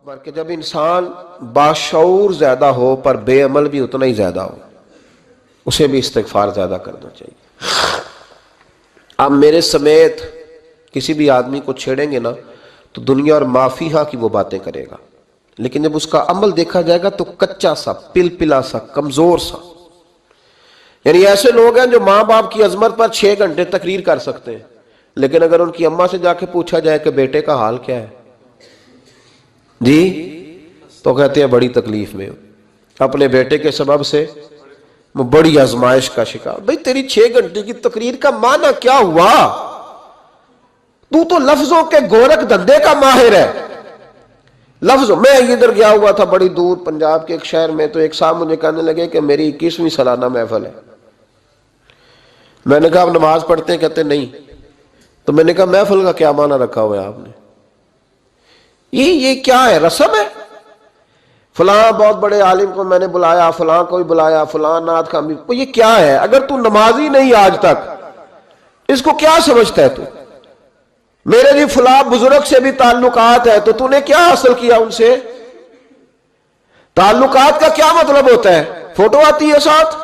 اکبر کہ جب انسان باشعور زیادہ ہو پر بے عمل بھی اتنا ہی زیادہ ہو، اسے بھی استغفار زیادہ کرنا چاہیے۔ آپ میرے سمیت کسی بھی آدمی کو چھیڑیں گے نا تو دنیا اور مافیہا کی وہ باتیں کرے گا، لیکن جب اس کا عمل دیکھا جائے گا تو کچا سا، پلپلا سا، کمزور سا۔ یعنی ایسے لوگ ہیں جو ماں باپ کی عظمت پر 6 گھنٹے تقریر کر سکتے ہیں، لیکن اگر ان کی اماں سے جا کے پوچھا جائے کہ بیٹے کا حال کیا ہے جی، تو کہتے ہیں بڑی تکلیف میں ہو، اپنے بیٹے کے سبب سے بڑی آزمائش کا شکار۔ بھئی تیری 6 گھنٹے کی تقریر کا معنی کیا ہوا؟ تو لفظوں کے گورکھ دھندے کا ماہر ہے۔ لفظ میں ادھر گیا ہوا تھا بڑی دور پنجاب کے ایک شہر میں، تو ایک صاحب مجھے کہنے لگے کہ میری 21ویں سالانہ محفل ہے۔ میں نے کہا آپ نماز پڑھتے ہیں؟ کہتے نہیں۔ تو میں نے کہا محفل کا کیا معنی رکھا ہوا ہے آپ نے؟ یہ کیا ہے، رسم ہے؟ فلاں بہت بڑے عالم کو میں نے بلایا، فلاں کو بھی بلایا، فلاں نعت خامی، یہ کیا ہے؟ اگر تو نمازی نہیں آج تک، اس کو کیا سمجھتا ہے تو؟ میرے بھی فلاں بزرگ سے بھی تعلقات ہے، تو نے کیا حاصل کیا ان سے؟ تعلقات کا کیا مطلب ہوتا ہے؟ فوٹو آتی ہے ساتھ،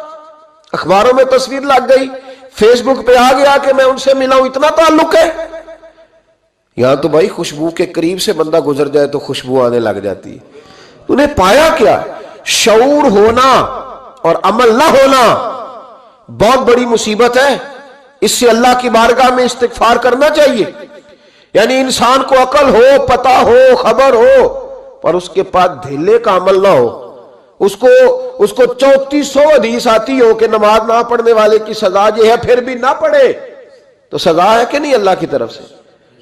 اخباروں میں تصویر لگ گئی، فیس بک پہ آ گیا کہ میں ان سے ملا ہوں، اتنا تعلق ہے؟ یہاں تو بھائی خوشبو کے قریب سے بندہ گزر جائے تو خوشبو آنے لگ جاتی ہے۔ تو نے پایا کیا؟ شعور ہونا اور عمل نہ ہونا بہت بڑی مصیبت ہے۔ اس سے اللہ کی بارگاہ میں استغفار کرنا چاہیے۔ یعنی انسان کو عقل ہو، پتہ ہو، خبر ہو، پر اس کے پاس دھیلے کا عمل نہ ہو۔ اس کو 3400 حدیث آتی ہو کہ نماز نہ پڑھنے والے کی سزا یہ ہے، پھر بھی نہ پڑھے تو سزا ہے کہ نہیں اللہ کی طرف سے؟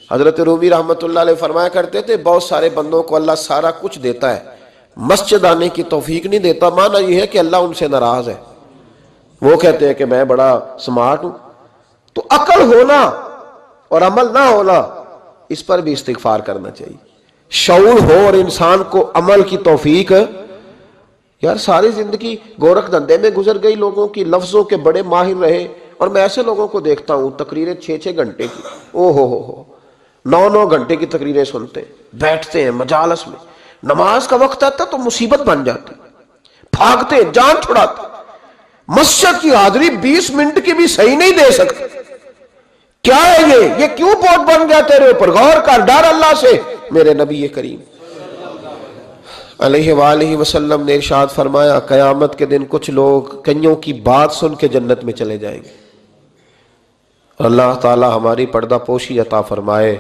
حضرت رومی رحمت اللہ علیہ فرمایا کرتے تھے بہت سارے بندوں کو اللہ سارا کچھ دیتا ہے، مسجد آنے کی توفیق نہیں دیتا، معنی یہ ہے کہ اللہ ان سے ناراض ہے۔ وہ کہتے ہیں کہ میں بڑا سمارٹ ہوں۔ تو عقل ہونا اور عمل نہ ہونا، اس پر بھی استغفار کرنا چاہیے۔ شعور ہو اور انسان کو عمل کی توفیق۔ یار ساری زندگی گورکھ دھندے میں گزر گئی لوگوں کی، لفظوں کے بڑے ماہر رہے، اور میں ایسے لوگوں کو دیکھتا ہوں تقریریں 6 گھنٹے کی، او ہو 9 گھنٹے کی تقریریں سنتے ہیں، بیٹھتے ہیں مجالس میں، نماز کا وقت آتا تو مصیبت بن جاتی، بھاگتے ہیں، جان چھڑاتے، مسجد کی حاضری 20 منٹ کی بھی صحیح نہیں دے سکتے۔ کیا ہے یہ کیوں بوجھ بن گیا تیرے اوپر؟ غور کر، ڈر اللہ سے۔ میرے نبی کریم علیہ وآلہ وسلم نے ارشاد فرمایا قیامت کے دن کچھ لوگ کئیوں کی بات سن کے جنت میں چلے جائیں گے۔ اللہ تعالی ہماری پردہ پوشی عطا فرمائے۔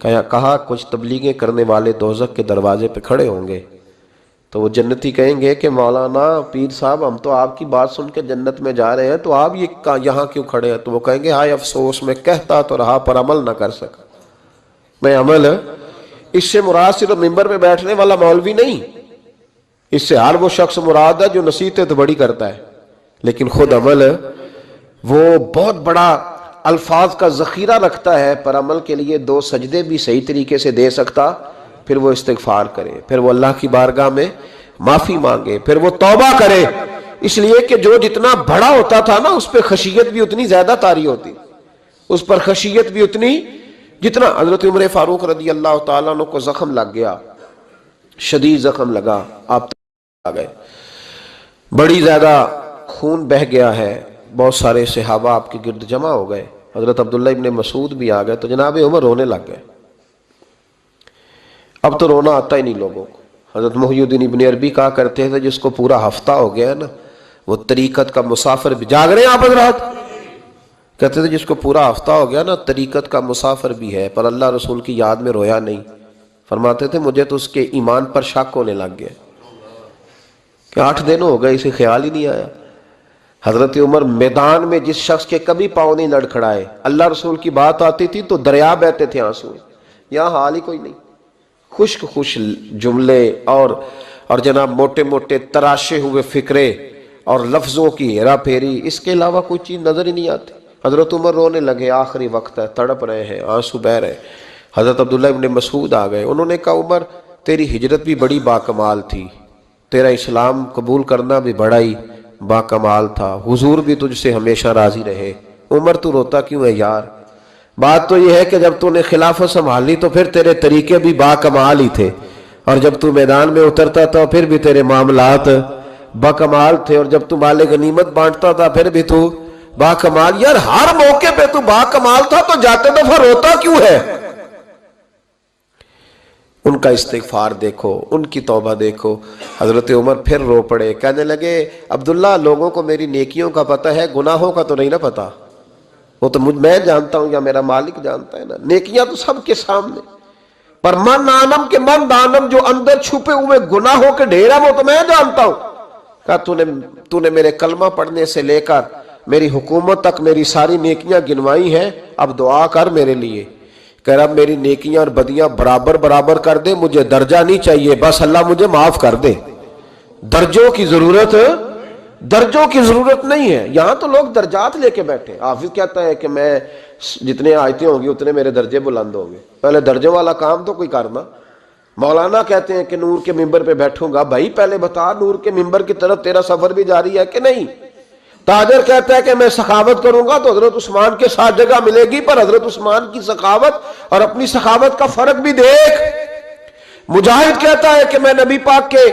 کہا کچھ تبلیغیں کرنے والے دوزخ کے دروازے پہ کھڑے ہوں گے تو وہ جنتی کہیں گے کہ مولانا پیر صاحب ہم تو آپ کی بات سن کے جنت میں جا رہے ہیں، تو آپ یہاں کیوں کھڑے ہیں؟ تو وہ کہیں گے ہائے افسوس، میں کہتا تو رہا پر عمل نہ کر سکا۔ میں عمل، اس سے مراد صرف ممبر پہ بیٹھنے والا مولوی نہیں، اس سے ہر وہ شخص مراد ہے جو نصیحتیں تو بڑی کرتا ہے لیکن خود عمل وہ بہت بڑا الفاظ کا ذخیرہ رکھتا ہے، پر عمل کے لیے 2 سجدے بھی صحیح طریقے سے دے سکتا، پھر وہ استغفار کرے، پھر وہ اللہ کی بارگاہ میں معافی مانگے، پھر وہ توبہ کرے۔ اس لیے کہ جو جتنا بڑا ہوتا تھا نا اس پہ خشیت بھی اتنی زیادہ طاری ہوتی، اس پر خشیت بھی اتنی جتنا۔ حضرت عمر فاروق رضی اللہ تعالیٰ عنہ کو زخم لگ گیا، شدید زخم لگا، آپ آ گئے، بڑی زیادہ خون بہ گیا ہے، بہت سارے صحابہ آپ کے گرد جمع ہو گئے، حضرت عبداللہ ابن مسعود بھی آ گئے، تو جناب عمر رونے لگ گئے۔ اب تو رونا آتا ہی نہیں لوگوں کو۔ حضرت محی الدین ابن عربی کہا کرتے تھے جس کو پورا ہفتہ ہو گیا نا وہ طریقت کا مسافر بھی، جاگ رہے ہیں آپ حضرات؟ کہتے تھے جس کو پورا ہفتہ ہو گیا نا طریقت کا مسافر بھی ہے پر اللہ رسول کی یاد میں رویا نہیں۔ فرماتے تھے مجھے تو اس کے ایمان پر شک ہونے لگ گیا کہ 8 دن ہو گئے اسے خیال ہی نہیں آیا۔ حضرت عمر میدان میں جس شخص کے کبھی پاؤں نہیں لڑکھڑائے، اللہ رسول کی بات آتی تھی تو دریا بہتے تھے آنسو، یہاں حال ہی کوئی نہیں، خشک خوش جملے اور جناب موٹے موٹے تراشے ہوئے فکرے اور لفظوں کی ہیرا پھیری، اس کے علاوہ کوئی چیز نظر ہی نہیں آتی۔ حضرت عمر رونے لگے، آخری وقت ہے، تڑپ رہے ہیں، آنسو بہ رہے۔ حضرت عبداللہ ابن مسعود آ گئے، انہوں نے کہا عمر تیری ہجرت بھی بڑی باکمال تھی، تیرا اسلام قبول کرنا بھی بڑا ہی باکمال تھا، حضور بھی تجھ سے ہمیشہ راضی رہے۔ عمر تو روتا کیوں ہے یار؟ بات تو یہ ہے کہ جب تو نے خلافت سنبھالی تو پھر تیرے طریقے بھی باکمال ہی تھے، اور جب تو میدان میں اترتا تھا پھر بھی تیرے معاملات باکمال تھے، اور جب تو مال غنیمت بانٹتا تھا پھر بھی تو باکمال۔ یار ہر موقع پہ تو باکمال تھا تو جاتے دفعہ روتا کیوں ہے؟ ان کا استغفار دیکھو، ان کی توبہ دیکھو۔ حضرت عمر پھر رو پڑے، کہنے لگے عبداللہ لوگوں کو میری نیکیوں کا پتہ ہے، گناہوں کا تو نہیں نہ پتہ۔ وہ تو میں جانتا ہوں یا میرا مالک جانتا ہے نا، نیکیاں تو سب کے سامنے، پر من آنم کے من دانم جو اندر چھپے ہوئے گناہوں کے ڈھیر ہیں وہ تو میں جانتا ہوں۔ کہا تو نے میرے کلمہ پڑھنے سے لے کر میری حکومت تک میری ساری نیکیاں گنوائی ہیں، اب دعا کر میرے لیے۔ کہہ رہا میری نیکیاں اور بدیاں برابر برابر کر دے، مجھے درجہ نہیں چاہیے، بس اللہ مجھے معاف کر دے۔ درجوں کی ضرورت نہیں ہے۔ یہاں تو لوگ درجات لے کے بیٹھے۔ حافظ کہتا ہے کہ میں جتنے آیتیں ہوں گی اتنے میرے درجے بلند ہوں گے، پہلے درجوں والا کام تو کوئی کرنا۔ مولانا کہتے ہیں کہ نور کے ممبر پہ بیٹھوں گا، بھائی پہلے بتا نور کے ممبر کی طرف تیرا سفر بھی جاری ہے کہ نہیں؟ تاجر کہتا ہے کہ میں سخاوت کروں گا تو حضرت عثمان کے ساتھ جگہ ملے گی، پر حضرت عثمان کی سخاوت اور اپنی سخاوت کا فرق بھی دیکھ۔ مجاہد کہتا ہے کہ میں نبی پاک کے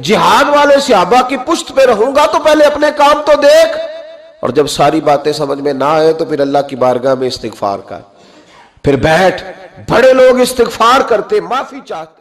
جہاد والے صحابہ کی پشت پہ رہوں گا تو پہلے اپنے کام تو دیکھ، اور جب ساری باتیں سمجھ میں نہ آئے تو پھر اللہ کی بارگاہ میں استغفار کر، پھر بیٹھ۔ بڑے لوگ استغفار کرتے، معافی چاہتے۔